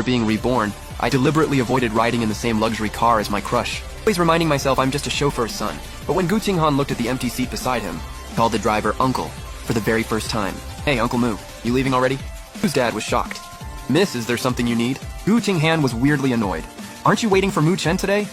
For being reborn, I deliberately avoided riding in the same luxury car as my crush, always reminding myself I'm just a chauffeur's son. But when Gu Qinghan looked at the empty seat beside him, he called the driver Uncle for the very first time. "Hey, Uncle Mu, you leaving already?" Mu's dad was shocked. "Miss, is there something you need?" Gu Qinghan was weirdly annoyed. "Aren't you waiting for Mu Chen today?"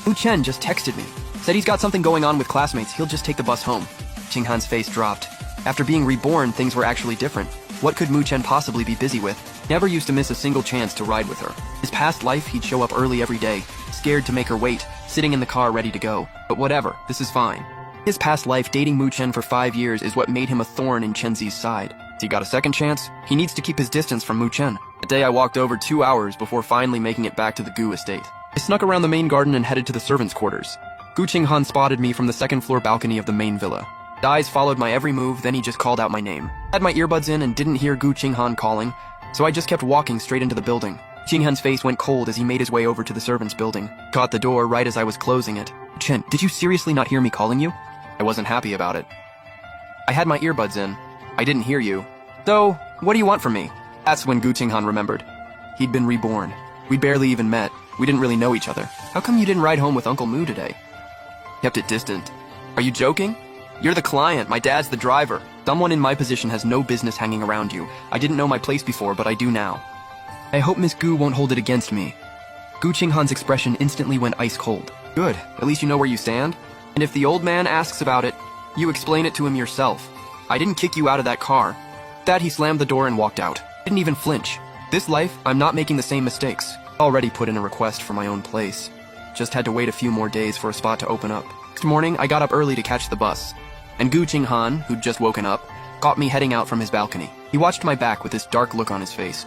"Mu Chen just texted me. Said he's got something going on with classmates, he'll just take the bus home." Qinghan's face dropped. After being reborn, things were actually different. What could Mu Chen possibly be busy with? Never used to miss a single chance to ride with her. His past life, he'd show up early every day, scared to make her wait, sitting in the car ready to go. But whatever, this is fine. His past life, dating Mu Chen for 5 years, is what made him a thorn in Chen Zi's side. He got a second chance? He needs to keep his distance from Mu Chen. That day I walked over 2 hours before finally making it back to the Gu estate. I snuck around the main garden and headed to the servants' quarters. Gu Qinghan spotted me from the second-floor balcony of the main villa. His eyes followed my every move, then he just called out my name. I had my earbuds in and didn't hear Gu Qinghan calling, so I just kept walking straight into the building. Qinghan's face went cold as he made his way over to the servants' building. Caught the door right as I was closing it. "Chen, did you seriously not hear me calling you?" I wasn't happy about it. "I had my earbuds in. I didn't hear you. So, what do you want from me?" That's when Gu Qinghan remembered. He'd been reborn. We barely even met. We didn't really know each other. "How come you didn't ride home with Uncle Mu today?" Kept it distant. "Are you joking? You're the client, my dad's the driver. Someone in my position has no business hanging around you. I didn't know my place before, but I do now." "I hope Miss Gu won't hold it against me." Gu Qinghan's expression instantly went ice cold. "Good, at least you know where you stand. And if the old man asks about it, you explain it to him yourself. I didn't kick you out of that car." With that, he slammed the door and walked out. Didn't even flinch. This life, I'm not making the same mistakes. Already put in a request for my own place. Just had to wait a few more days for a spot to open up. Next morning, I got up early to catch the bus. And Gu Qinghan, who'd just woken up, caught me heading out from his balcony. He watched my back with this dark look on his face.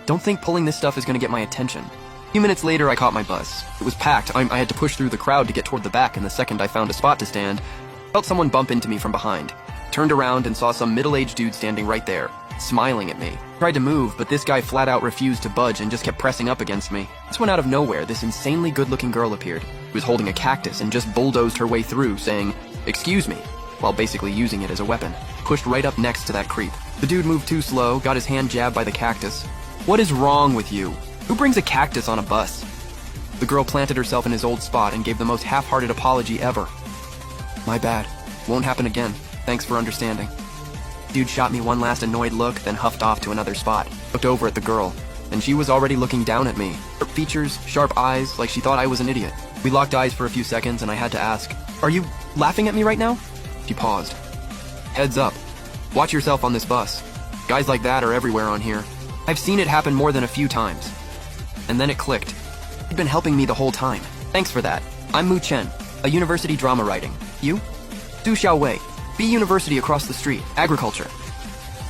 "Don't think pulling this stuff is gonna get my attention." A few minutes later, I caught my bus. It was packed. I had to push through the crowd to get toward the back, and the second I found a spot to stand, I felt someone bump into me from behind. Turned around and saw some middle-aged dude standing right there, smiling at me. Tried to move, but this guy flat out refused to budge and just kept pressing up against me. This one out of nowhere, this insanely good-looking girl appeared. She was holding a cactus and just bulldozed her way through, saying, "Excuse me," while basically using it as a weapon. Pushed right up next to that creep. The dude moved too slow, got his hand jabbed by the cactus. "What is wrong with you? Who brings a cactus on a bus?" The girl planted herself in his old spot and gave the most half-hearted apology ever. "My bad. Won't happen again. Thanks for understanding." Dude shot me one last annoyed look, then huffed off to another spot. Looked over at the girl, and she was already looking down at me. Her features, sharp eyes, like she thought I was an idiot. We locked eyes for a few seconds, and I had to ask, "Are you laughing at me right now?" She paused. "Heads up. Watch yourself on this bus. Guys like that are everywhere on here. I've seen it happen more than a few times." And then it clicked. You'd been helping me the whole time. Thanks for that. I'm Mu Chen, a university drama writing. You? Du Xiaowei, B University across the street, agriculture.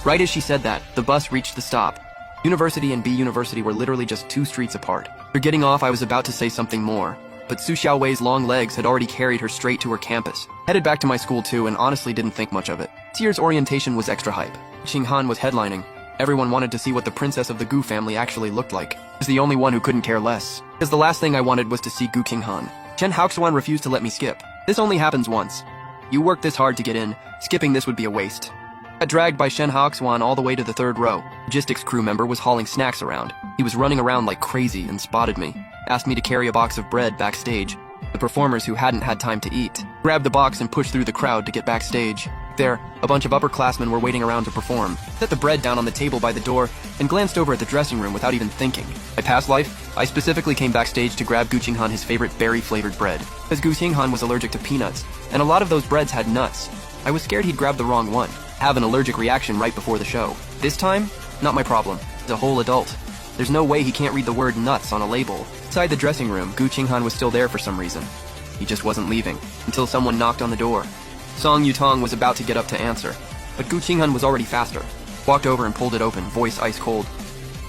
Right as she said that, the bus reached the stop. University and B University were literally just 2 streets apart. After getting off, I was about to say something more, but Su Xiaowei's long legs had already carried her straight to her campus. Headed back to my school too, and honestly didn't think much of it. This year's orientation was extra hype. Qinghan was headlining. Everyone wanted to see what the princess of the Gu family actually looked like. I was the only one who couldn't care less, because the last thing I wanted was to see Gu Qinghan. Chen Haoxuan refused to let me skip. This only happens once. You worked this hard to get in, skipping this would be a waste. I dragged by Shen Haoxuan all the way to the 3rd row. Logistics crew member was hauling snacks around. He was running around like crazy and spotted me. Asked me to carry a box of bread backstage. The performers who hadn't had time to eat grabbed the box and pushed through the crowd to get backstage. There, a bunch of upperclassmen were waiting around to perform. Set the bread down on the table by the door and glanced over at the dressing room without even thinking. My past life, I specifically came backstage to grab Gu Qinghan his favorite berry-flavored bread, because Gu Qinghan was allergic to peanuts, and a lot of those breads had nuts. I was scared he'd grab the wrong one, have an allergic reaction right before the show. This time, not my problem. He's a whole adult. There's no way he can't read the word nuts on a label. Inside the dressing room, Gu Qinghan was still there for some reason. He just wasn't leaving, until someone knocked on the door. Song Yutong was about to get up to answer, but Gu Qinghan was already faster. Walked over and pulled it open, voice ice cold.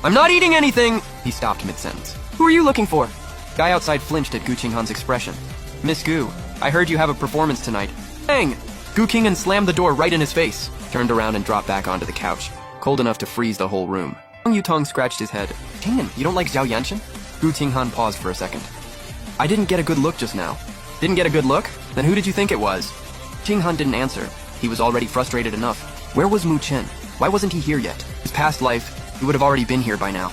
"I'm not eating anything!" He stopped mid-sentence. "Who are you looking for?" Guy outside flinched at Gu Qinghan's expression. "Miss Gu, I heard you have a performance tonight." "Bang!" Gu Qinghan slammed the door right in his face, turned around and dropped back onto the couch, cold enough to freeze the whole room. Song Yutong scratched his head. "Qinghan, you don't like Zhao Yanchen?" Gu Qinghan paused for a second. "I didn't get a good look just now." "Didn't get a good look? Then who did you think it was?" Qinghan didn't answer. He was already frustrated enough. Where was Mu Chen? Why wasn't he here yet? His past life, he would have already been here by now.